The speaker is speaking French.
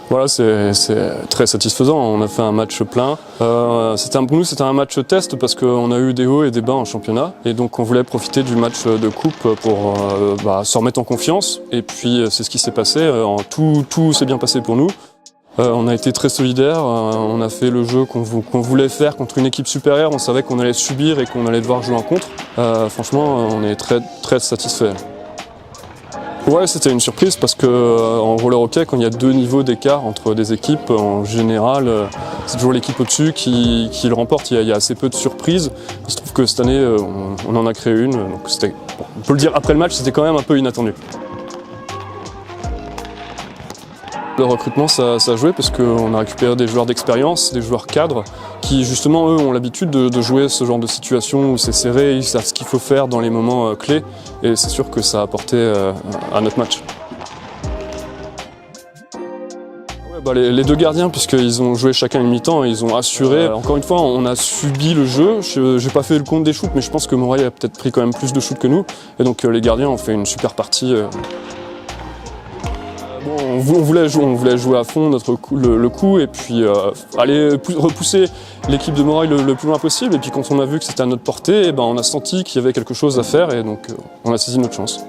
Voilà, c'est très satisfaisant. On a fait un match plein. Pour nous, c'était un match test parce qu'on a eu des hauts et des bas en championnat. Et donc, on voulait profiter du match de coupe pour se remettre en confiance. Et puis, c'est ce qui s'est passé. Tout s'est bien passé pour nous. On a été très solidaires. On a fait le jeu qu'on voulait faire contre une équipe supérieure. On savait qu'on allait subir et qu'on allait devoir jouer en contre. Franchement, on est très, très satisfaits. Ouais, c'était une surprise parce qu'en roller hockey, quand il y a deux niveaux d'écart entre des équipes, en général, c'est toujours l'équipe au-dessus qui le remporte. Il y a assez peu de surprises. Il se trouve que cette année, on en a créé une. Donc on peut le dire après le match, c'était quand même un peu inattendu. Le recrutement, ça a joué parce qu'on a récupéré des joueurs d'expérience, des joueurs cadres, qui justement, eux, ont l'habitude de jouer ce genre de situation où c'est serré, ils savent ce qu'il faut faire dans les moments clés, et c'est sûr que ça a apporté à notre match. Les deux gardiens, puisqu'ils ont joué chacun une mi-temps, ils ont assuré. Encore une fois, on a subi le jeu. J'ai pas fait le compte des shoots, mais je pense que Montréal a peut-être pris quand même plus de shoots que nous, et donc les gardiens ont fait une super partie. On voulait jouer à fond le coup et puis aller repousser l'équipe de Montréal le plus loin possible. Et puis quand on a vu que c'était à notre portée, on a senti qu'il y avait quelque chose à faire et donc on a saisi notre chance.